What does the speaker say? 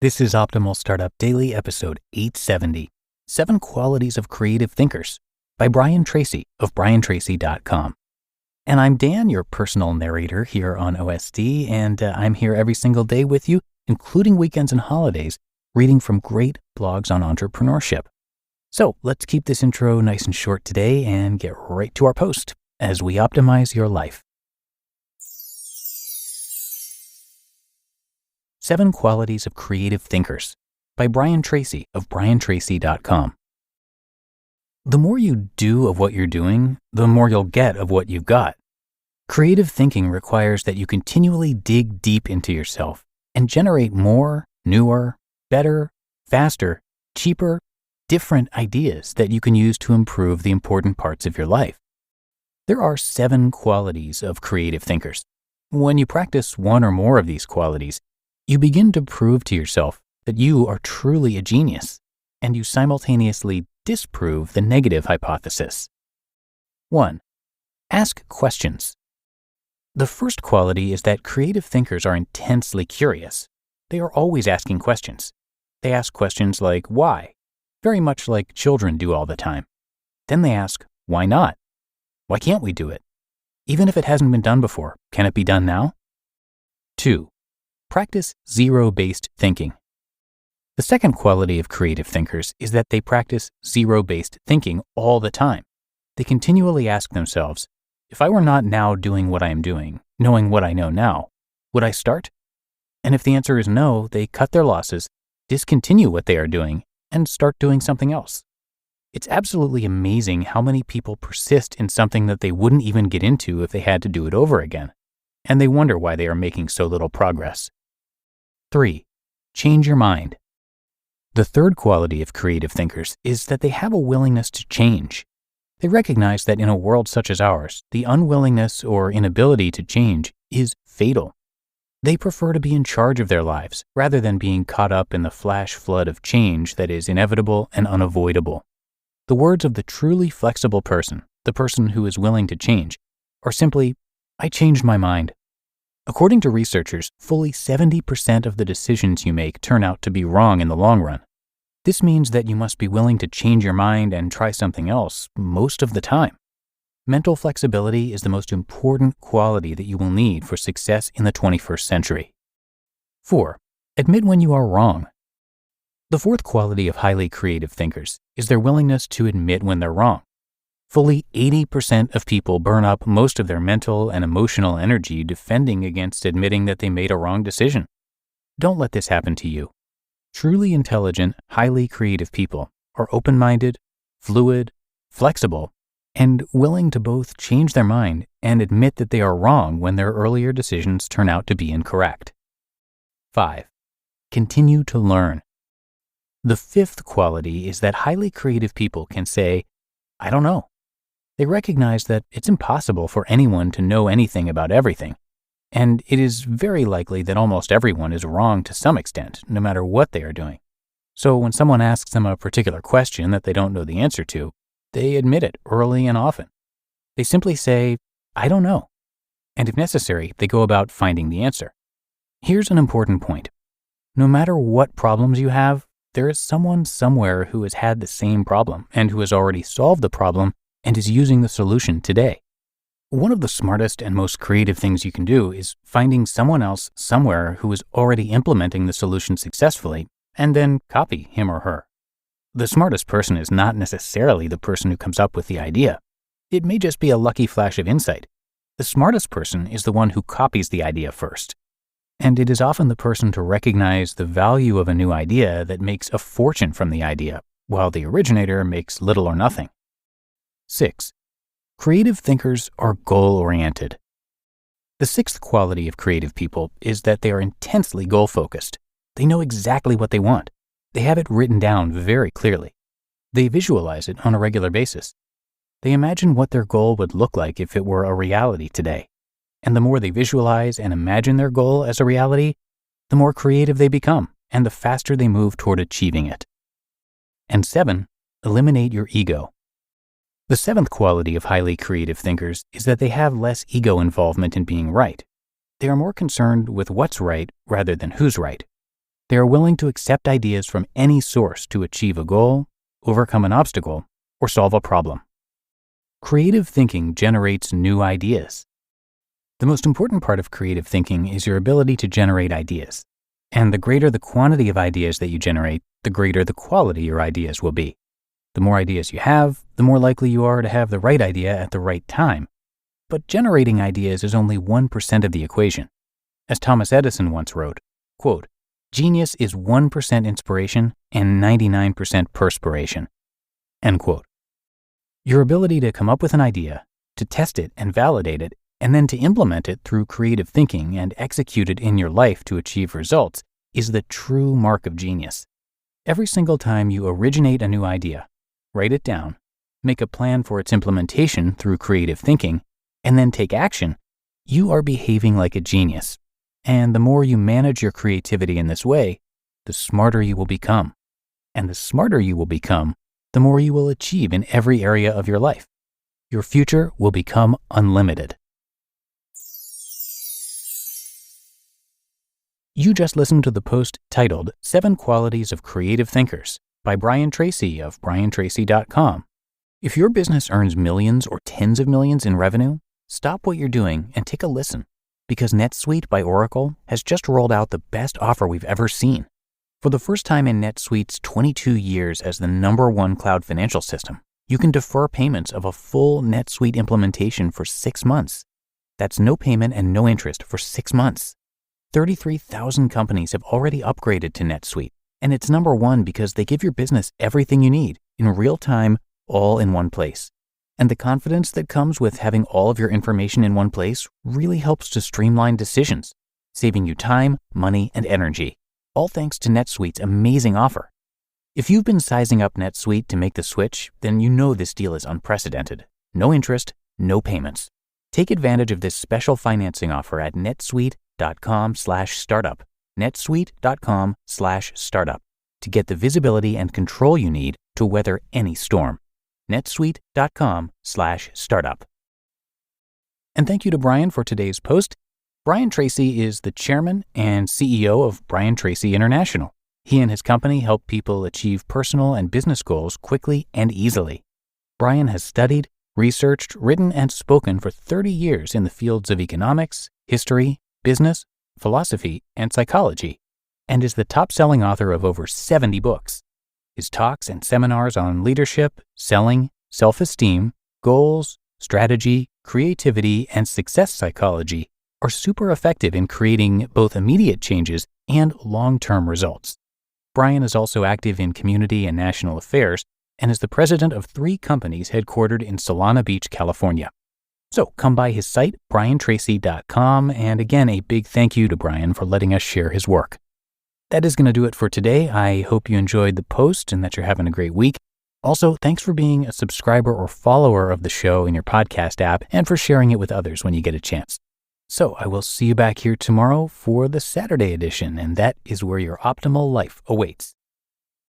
This is Optimal Startup Daily, episode 870, 7 Qualities of Creative Thinkers by Brian Tracy of briantracy.com. And I'm Dan, your personal narrator here on OSD, and I'm here every single day with you, including weekends and holidays, reading from great blogs on entrepreneurship. So let's keep this intro nice and short today and get right to our post as we optimize your life. 7 Qualities of Creative Thinkers by Brian Tracy of briantracy.com. The more you do of what you're doing, the more you'll get of what you've got. Creative thinking requires that you continually dig deep into yourself and generate more, newer, better, faster, cheaper, different ideas that you can use to improve the important parts of your life. There are 7 qualities of creative thinkers. When you practice one or more of these qualities, you begin to prove to yourself that you are truly a genius, and you simultaneously disprove the negative hypothesis. 1. Ask questions. The first quality is that creative thinkers are intensely curious. They are always asking questions. They ask questions like, why? Very much like children do all the time. Then they ask, why not? Why can't we do it? Even if it hasn't been done before, can it be done now? 2. Practice zero-based thinking. The second quality of creative thinkers is that they practice zero-based thinking all the time. They continually ask themselves, if I were not now doing what I am doing, knowing what I know now, would I start? And if the answer is no, they cut their losses, discontinue what they are doing, and start doing something else. It's absolutely amazing how many people persist in something that they wouldn't even get into if they had to do it over again, and they wonder why they are making so little progress. 3. Change your mind. The third quality of creative thinkers is that they have a willingness to change. They recognize that in a world such as ours, the unwillingness or inability to change is fatal. They prefer to be in charge of their lives rather than being caught up in the flash flood of change that is inevitable and unavoidable. The words of the truly flexible person, the person who is willing to change, are simply, I changed my mind. According to researchers, fully 70% of the decisions you make turn out to be wrong in the long run. This means that you must be willing to change your mind and try something else most of the time. Mental flexibility is the most important quality that you will need for success in the 21st century. 4. Admit when you are wrong. The fourth quality of highly creative thinkers is their willingness to admit when they're wrong. Fully 80% of people burn up most of their mental and emotional energy defending against admitting that they made a wrong decision. Don't let this happen to you. Truly intelligent, highly creative people are open-minded, fluid, flexible, and willing to both change their mind and admit that they are wrong when their earlier decisions turn out to be incorrect. 5. Continue to learn. The fifth quality is that highly creative people can say, I don't know. They recognize that it's impossible for anyone to know anything about everything, and it is very likely that almost everyone is wrong to some extent, no matter what they are doing. So when someone asks them a particular question that they don't know the answer to, they admit it early and often. They simply say, I don't know. And if necessary, they go about finding the answer. Here's an important point. No matter what problems you have, there is someone somewhere who has had the same problem and who has already solved the problem and is using the solution today. One of the smartest and most creative things you can do is finding someone else somewhere who is already implementing the solution successfully and then copy him or her. The smartest person is not necessarily the person who comes up with the idea. It may just be a lucky flash of insight. The smartest person is the one who copies the idea first. And it is often the person to recognize the value of a new idea that makes a fortune from the idea, while the originator makes little or nothing. 6. Creative thinkers are goal-oriented. The sixth quality of creative people is that they are intensely goal-focused. They know exactly what they want. They have it written down very clearly. They visualize it on a regular basis. They imagine what their goal would look like if it were a reality today. And the more they visualize and imagine their goal as a reality, the more creative they become and the faster they move toward achieving it. And 7, eliminate your ego. The seventh quality of highly creative thinkers is that they have less ego involvement in being right. They are more concerned with what's right rather than who's right. They are willing to accept ideas from any source to achieve a goal, overcome an obstacle, or solve a problem. Creative thinking generates new ideas. The most important part of creative thinking is your ability to generate ideas. And the greater the quantity of ideas that you generate, the greater the quality your ideas will be. The more ideas you have, the more likely you are to have the right idea at the right time. But generating ideas is only 1% of the equation. As Thomas Edison once wrote, quote, "Genius is 1% inspiration and 99% perspiration." End quote. Your ability to come up with an idea, to test it and validate it, and then to implement it through creative thinking and execute it in your life to achieve results is the true mark of genius. Every single time you originate a new idea, write it down, make a plan for its implementation through creative thinking, and then take action, you are behaving like a genius. And the more you manage your creativity in this way, the smarter you will become. And the smarter you will become, the more you will achieve in every area of your life. Your future will become unlimited. You just listened to the post titled 7 Qualities of Creative Thinkers by Brian Tracy of briantracy.com. If your business earns millions or tens of millions in revenue, stop what you're doing and take a listen, because NetSuite by Oracle has just rolled out the best offer we've ever seen. For the first time in NetSuite's 22 years as the #1 cloud financial system, you can defer payments of a full NetSuite implementation for 6 months. That's no payment and no interest for 6 months. 33,000 companies have already upgraded to NetSuite, and it's #1 because they give your business everything you need in real time, all in one place. And the confidence that comes with having all of your information in one place really helps to streamline decisions, saving you time, money, and energy, all thanks to NetSuite's amazing offer. If you've been sizing up NetSuite to make the switch, then you know this deal is unprecedented. No interest, no payments. Take advantage of this special financing offer at netsuite.com/startup, netsuite.com/startup, to get the visibility and control you need to weather any storm. netsuite.com/startup. And thank you to Brian for today's post. Brian Tracy is the chairman and CEO of Brian Tracy International. He and his company help people achieve personal and business goals quickly and easily. Brian has studied, researched, written, and spoken for 30 years in the fields of economics, history, business, philosophy, and psychology, and is the top-selling author of over 70 books. His talks and seminars on leadership, selling, self-esteem, goals, strategy, creativity, and success psychology are super effective in creating both immediate changes and long-term results. Brian is also active in community and national affairs and is the president of 3 companies headquartered in Solana Beach, California. So come by his site, briantracy.com, and again, a big thank you to Brian for letting us share his work. That is going to do it for today. I hope you enjoyed the post and that you're having a great week. Also, thanks for being a subscriber or follower of the show in your podcast app and for sharing it with others when you get a chance. So I will see you back here tomorrow for the Saturday edition, and that is where your optimal life awaits.